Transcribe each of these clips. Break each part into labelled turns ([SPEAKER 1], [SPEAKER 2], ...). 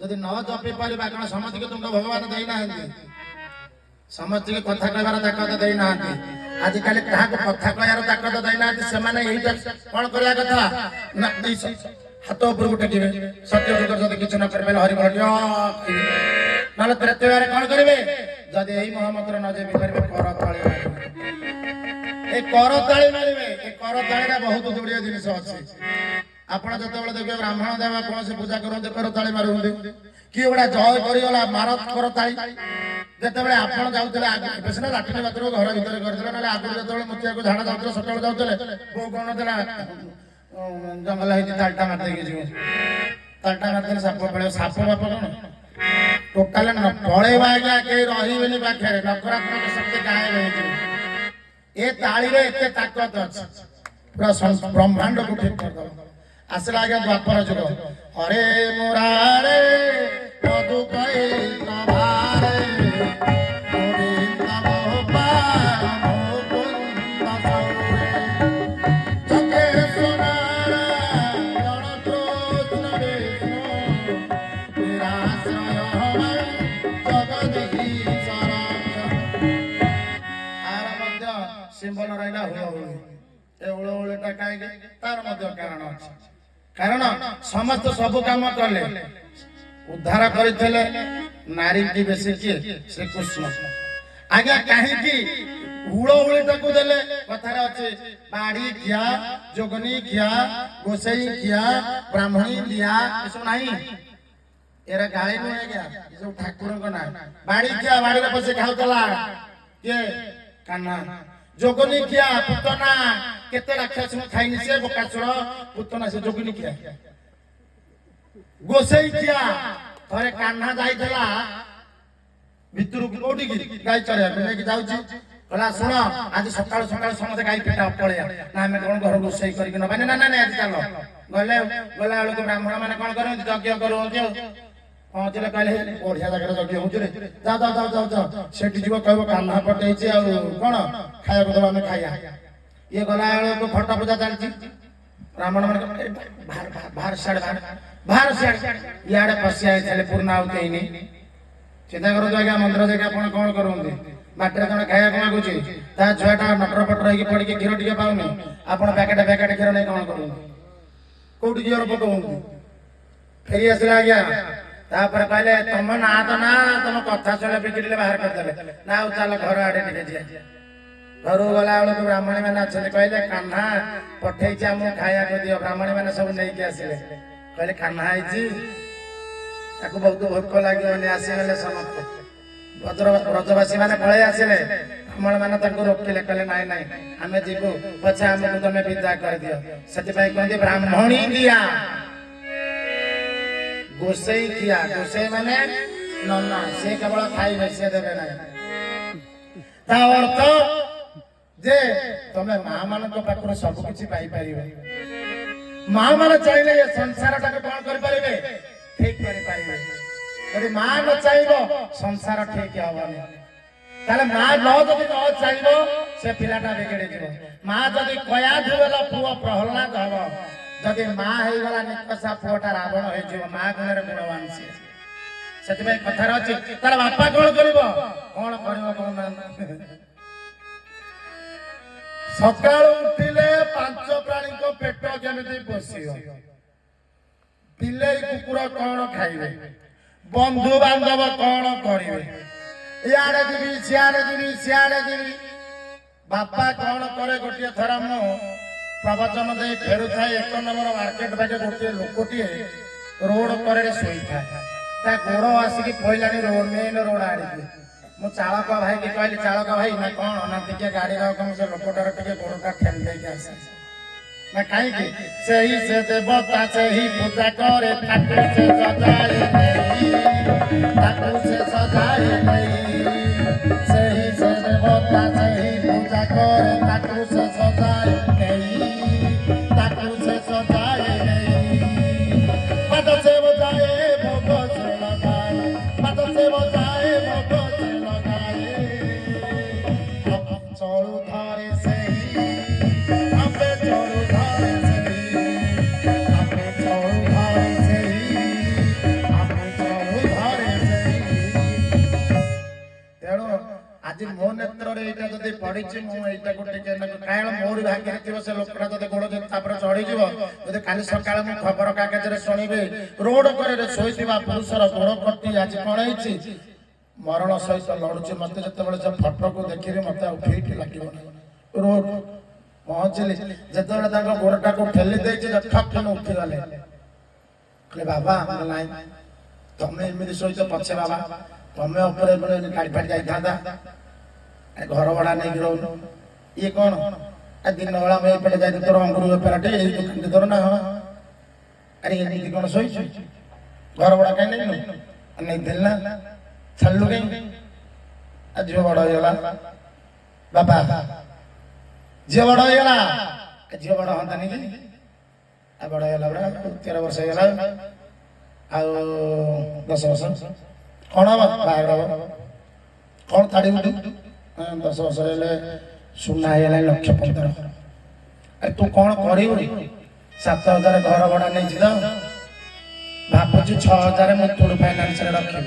[SPEAKER 1] ଯଦି ନ ଜପି ପାରିବା କାରଣ ସମସ୍ତଙ୍କୁ ତୁମକୁ ଭଗବାନ ଦେଇନାହାନ୍ତି ସମସ୍ତଙ୍କୁ କଥା କହିବାର ତାକତ ଦେଇନାହାନ୍ତି ଆଜିକାଲି କାହାକୁ କଥା କହିବାର ତାକତ ଦେଇନାହାନ୍ତି ସେମାନେ ଏଇଟା କଣ କରିବା କଥା ନା ହାତ ଉପରକୁ ଟେକିବେ ସତ୍ୟ ଯୁଗରେ ଯଦି କିଛି ନ କରିପାରିଲେ ହରି ହରି ନହେଲେ ତ୍ରେତୟାରେ କଣ କରିବେ ଯଦି ଏଇ ମହାମନ୍ତ୍ର ନ ଜପି ପାରିବେ କରତାଳି ମାରିବେ ଏ କରତାଳି ମାରିବେ ଏ କରତାଳିରେ ବହୁତ ଗୁଡ଼ିଏ ଜିନିଷ ଅଛି ଆପଣ ଯେତେବେଳେ ଦେଖିବେ ବ୍ରାହ୍ମଣ ଦେବା କୌଣସି ପୂଜା କରନ୍ତି କରତାଳି ମାରୁଛନ୍ତି କିଏ ଗୁଡ଼ା ଜୟ କରିଗଲା ମାର କରତାଳି ଯେତେବେଳେ ଆପଣ ଯାଉଥିଲେ ଏବେ ସିନା ଲାଟ୍ରିନ୍ ବାଥରୁମ ଘର ଭିତରେ କରିଥିଲେ ନହେଲେ ଆଗରୁ ଯେତେବେଳେ ମୁତିଆକୁ ଝାଡ଼ା ଯାଉଥିଲେ ସକାଳୁ ଯାଉଥିଲେ ବୋଉ କଣ ଥିଲା ଜଙ୍ଗଲ ହେଇଛି ତାଲଟା ମାରିଦେଇକି ଯିବ ତାଲଟା ମାରିଦେଲେ ସାପ ପଳେଇବ ସାପ ବାପ କଣ ଟୋଟାଲ ପଳେଇବା ଆଜ୍ଞା କେହି ରହିବେନି ପାଖରେ ନକାରାତ୍ମକ ଶକ୍ତି ଗାୟବ ହେଇଯିବ ଏ ତାଳିରେ ଏତେ ତାକତ ଅଛି ପୁରା ବ୍ରହ୍ମାଣ୍ଡକୁ ଠିକ କରିଦବ ଆସିଲା ଆଜ୍ଞା ଦ୍ୱାପର ଯୁଗ ହରେ ମୁରାରେ ମଧୁ କହି ନଭାରେ ଗୋବିନ୍ଦ ଗୋପାଳ ମୁକୁନ୍ଦ ସୌରେ ଚକ୍ରେଶ୍ୱର ନାରାୟଣ କୃଷ୍ଣ ବିଷ୍ଣୁ ନିରାଶ୍ରୟ ଜଗଦୀଶ୍ୱର ଆର ମଧ୍ୟ ସିମ୍ବଲ ରହିଲା ହୁଳହୁଳି ଏ ହୁଳହୁଳିଟା କାହିଁକି ତାର ମଧ୍ୟ କାରଣ ଅଛି କାରଣ ସମସ୍ତ ସବୁ କାମ କଲେ ଉଦ୍ଧାର କରିଥିଲେ ନାରୀଟି ବେଶୀ କିଏ ଶ୍ରୀକୃଷ୍ଣ ଆଜ୍ଞା କାହିଁକି ହୁଳହୁଳିଟାକୁ ଦେଲେ କଥାରେ ଅଛି ବାଢି ଖିଆ ଯୋଗନୀ ଖିଆ ଗୋସେଇ ଖିଆ ବ୍ରାହ୍ମଣୀ ଖିଆ ଏସବୁ ନାହିଁ ଏରା ଗାଳି ନୁହେଁ ଆଜ୍ଞା ଏସବୁ ଠାକୁରଙ୍କ ନାଁ ବାଢି ଖିଆ ବାଡିରେ ବସି ଖାଉଥିଲା କିଏ କାହ୍ନା ଯୋଗନୀ ଖିଆ ପୁତନା କେତେ ରାକ୍ଷସ ଖାଇନି ସେ ବୋକାଚୁର ପୁତନା ସେ ଯୋଗନୀ ଖିଆ ଗୋସେଇ ଖିଆ ଥରେ କାହ୍ନା ଯାଇଥିଲା ଭିତରକୁ କୋଉଠିକି ଗାଈ ଚରେଇବାକୁ ନେଇକି ଯାଉଛି କହିଲା ଶୁଣ ଆଜି ସକାଳୁ ସକାଳୁ ସମସ୍ତେ ଗାଈ ପିଟା ପଳେଇବା ନା ଆମେ କଣ ଘର ରୋଷେଇ କରିକି ନବା ନା ନା ଆଜି ଚାଲ ଗଲେ ଗଲା ବେଳକୁ ବ୍ରାହ୍ମଣ ମାନେ କଣ କରନ୍ତି ଯଜ୍ଞ କରୁଛନ୍ତି ପହଞ୍ଚିଲେ କହିଲେ ବଢିଆ ଜାଗାରେ ଯଜ୍ଞ ହଉଛି ରେ ଯାଅ ଯାଅ ଯାଅ ଯାଅ ଯାଅ ସେଠି ଯିବ କହିବ କାହ୍ନା ପଟେଇଛି ଆଉ କଣ ଖାଇବାକୁ ଦବା ଆମେ ଖାଇବା ଇଏ ଗଲା ବେଳକୁ ଫଟ ପୂଜା ଚାଲିଛି ବ୍ରାହ୍ମଣ ମାନେ ବାହାର ସିଆଡେ ଇଆଡେ ପଶି ଆଇଥିଲେ ପୁରୁଣା ଆଉ କେହି ନେଇ ଚିନ୍ତା କରନ୍ତୁ ଆଜ୍ଞା ମନ୍ଦିର ଜାଗା ଆପଣ କଣ କରନ୍ତି ବାଟରେ ଜଣେ ଖାଇବାକୁ ମାଗୁଛି ତା ଛୁଆଟା ନଟର ପଟର ହେଇକି ପଡିକି କ୍ଷୀର ଟିକେ ପାଉନି ଆପଣ ପ୍ୟାକେଟ କ୍ଷୀର ନେଇ କଣ କରନ୍ତି କୋଉଠି କ୍ଷୀର ପକଉଛନ୍ତି ଫେରି ଆସିଲେ ଆଜ୍ଞା ତାପରେ କହିଲେ ତମ ନାଁ ତ ନା ତମ କଥା ଶୁଣିଲେ ବିକିଲେ ବାହାର କରିଦେଲେ ନା ଆଉ ଚାଲ ଘର ଆଡେ ଟିକେ ଯିବା ଘରକୁ ଗଲା ବେଳକୁ ବ୍ରାହ୍ମଣୀ ମାନେ ଅଛନ୍ତି କହିଲେ କାହ୍ନା ପଠେଇଛି ଆମକୁ ଖାଇବାକୁ ଦିଅ ବ୍ରାହ୍ମଣୀ ମାନେ ସବୁ ନେଇକି ଆସିଲେ କହିଲେ କାହ୍ନା ହେଇଛି ତାକୁ ବହୁତ ଭୋକ ଲାଗିବନି ଆସିଗଲେ ସମସ୍ତେ ବ୍ରଜବାସୀ ମାନେ ପଳେଇ ଆସିଲେ ବ୍ରାହ୍ମଣ ମାନେ ତାଙ୍କୁ ରୋକିଲେ କହିଲେ ନାଇଁ ନାଇଁ ଆମେ ଯିବୁ ପଛେ ଆମକୁ ତମେ ବିଦା କରିଦିଅ ସେଥିପାଇଁ କହନ୍ତି ବ୍ରାହ୍ମଣୀ ଦିଆ ଗୋସେଇ ଖିଆ ଗୋସେଇ ମାନେ ନନା ସେ କେବଳ ଖାଇବେ ସେ ଦେବେ ନାହିଁ ତା ଅର୍ଥ ଯେ ତମେ ମା ମାନଙ୍କ ପାଖରୁ ସବୁ କିଛି ପାଇପାରିବ ମା ମାନେ ଚାହିଁଲେ ଏ ସଂସାରଟାକୁ କଣ କରିପାରିବେ ଠିକ କରିପାରିବେ ଯଦି ମା ନ ଚାହିଁବ ସଂସାର ଠିକ ହବନି ତାହେଲେ ମା ଯଦି ନ ଚାହିଁବ ସେ ପିଲାଟା ବିଗିଡି ଯିବ ମା ଯଦି କୟାଧୁ ବେଲ ପୁଅ ପ୍ରହ୍ଲାଦ ହବ ଯଦି ମା ହେଇଗଲା ନିକଷା ପୁଅଟା ରାବଣ ହେଇଯିବ ମା ଗୁଣରେ ଗୁଣବାନ ସିଏ ସେଥିପାଇଁ କଥାରେ ଅଛି ତାର ବାପା କଣ କରିବ କଣ କରିବ କହୁନାହାନ୍ତି ସକାଳୁ ଉଠିଲେ ପାଞ୍ଚ ପ୍ରାଣୀଙ୍କ ପେଟ କେମିତି ପୋଷିବ ବିଲେଇ କୁକୁର କଣ ଖାଇବେ ବନ୍ଧୁ ବାନ୍ଧବ କଣ କରିବେ ଇଆଡେ ଯିବି ସିଆଡେ ଯିବି ବାପା କଣ କରେ ଗୋଟିଏ ଥର ମୁଁ ପ୍ରବଚନ ଦେଇ ଫେରୁଥାଏ 1 ନମ୍ବର ମାର୍କେଟ ବାଟେ ଗୋଟିଏ ଲୋକଟିଏ ରୋଡ କରରେ ଶୋଇଥାଏ ତା ଗୋଡ ଆସିକି ପଇଲାଣି ରୋଡ ମେନ ରୋଡ ଆଡିକି ମୁଁ ଚାଳକ ଭାଇ କି କହିଲି ଚାଳକ ଭାଇ ନା କଣ ନା ଟିକେ ଗାଡି ରକମ ସେ ଲୋକଟାର ଟିକେ ଗୋଡଟା ଠେଲି ଦେଇକି ଆସେ ନା କାହିଁକି ସେହି ସେ ଦେବତା ସେହି ପୂଜା କରେ ତାକୁ ସେ ସଜାଏ ସେହି ସେ ଦେବତା ସେହି ପୂଜା କରେ ତାକୁ ସେ ସଜାଏ ତାକୁ ସେ ସଜାଏ ପାଦ ସେ ବଜାଏ ଭୋଗ ସେ ଲଗାଏ ପାଦ ସେ आज मो नेत्र रे एटा जदि पडिछि मु एटा को टिके न कायल मोर भाग्य थिबो से लोकटा जदि गोड़ जे तापर चढ़ी जीवो जदि काली सकाळ मु खबर कागज रे सुनिबे रोड करे रे सोइथिबा पुरुषर गोड़ कटि आज कोन हैछि मरण सहित लड़ुछि मते जते बेले जे फोटो को देखिरे मते उठेइट लागिबो रोड पहुंचले जते बेले ताको गोड़टा को ठेली देछि जे ठक उठी गले कहले बाबा नाही तमे एमिति सहित पछे बाबा तमे ऊपर बने गाड़ी फाट जाई थादा घर बड़ा नहीं रहू ये कौन आ दिन वाला मैं पड़े जाए तोर अंगुर बेपारटे ए दुकान के तोर ना अरे ये कौन सोई घर बड़ा कहीं नहीं दिल ना छल्लू कहीं आज झील बड़ा होला बाबा झील बड़ा होला झील बड़ा होता नहीं आ बड़ा होला बड़ा 13 वर्ष होला आ 10 वर्ष कौन बाहर कौन थाड़ी उठी 10 वर्ष हेले सुना है लक्ष 15 तू कौन कर 7,000 घर भड़ा नहीं तो भावुची 6,000 मुझे थोड़ी फाइनान्स रखी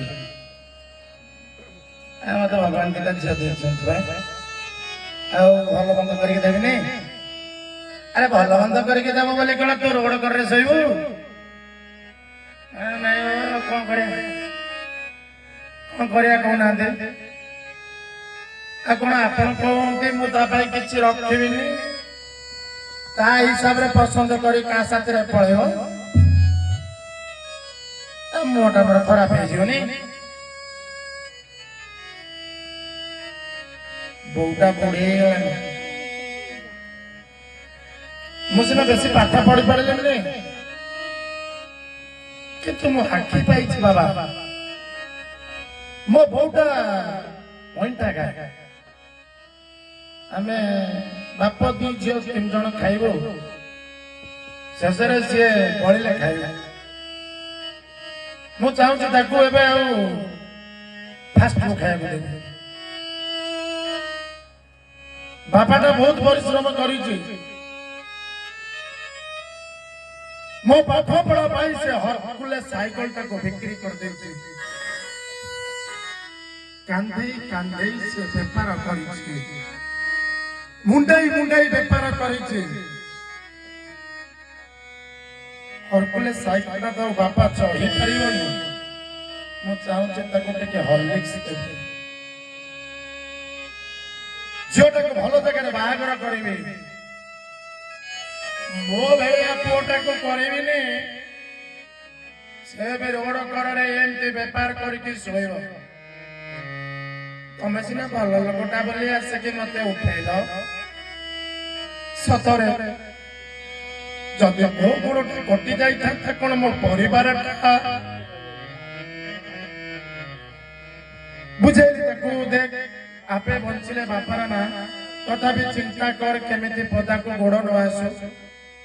[SPEAKER 1] मत भगवान के झील भल बंद करके देवी अरे भल बंद करके देव बोले कौन तू रोड कर शोबू नहीं कौन कर कहना कौन आपन कहते मुझे किसी रखी ता हिसाब से पसंद कर पलैब मुहटा बड़ा खराब होनी बोटा बुढ़ी मुझे बेसी पाठ पढ़ी पारे कि आखि पाई बाबा मो बोटा वहीटा का आम बाप दी झी 3 जन खाइबो शेष सी बड़े खाइब मु चाहूँ फास्ट फूड खाया बापाटा बहुत परिश्रम कर मो पाठ पढ़ा पाई से हरकुले साइकिल टा को बिक्री कर दे कांधे कांधे से बेपार करी मुंडाई मुंडाई बेपार करी हरकुले साइकिल टा तो बापा चढ़ी पारिबनी मु चाहूँ टे हॉर्लिक्स झीटा को भल जगह बाहर करी मो भाई पुओटा को करी से भी रोड कर बेपार करके शोब तमें सीना भल लोकटा बोली आसिक मत उठेल सतरे जदि मो गोड़टा कटि जाता कौन मो परिवार बुझेली देख आपे बंचिले बापार ना तथापि चिंता कर केमिति पदा को गोड़ न आसु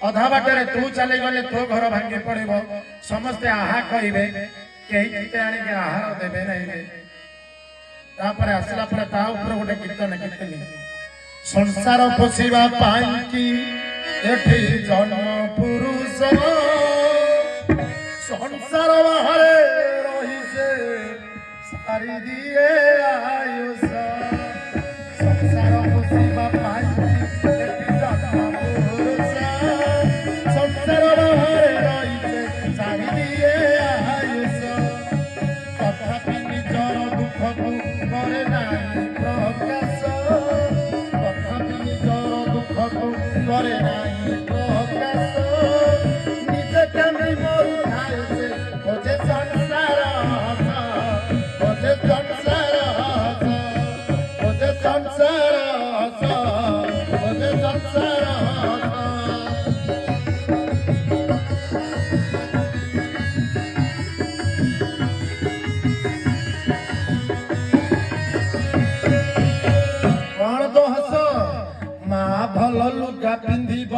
[SPEAKER 1] अधा बाटर तू चली गले तो घर भांगी पड़ो समस्ते आहा कहे कहीं आनिक आहार देवे नहीं आसला गोटे गीत लिखिली संसार पोषिबा पाई एठी जन्म पुरुष संसार बाहर रही से सारी दिए आयुष संसार पोषिबा पाई एठी जन्म पुरुष संसार बाहर रही से सारी दिए आयुष तथापि निजर दुख को करे नाही प्रकाश तथापि निजर दुख को करे नाही प्रकाश निजे कामी मरु थाए से खोजे संसार खोजे संसार खोजे संसार खोजे संसार कौन तो हस माँ भल लुगा पिंधिब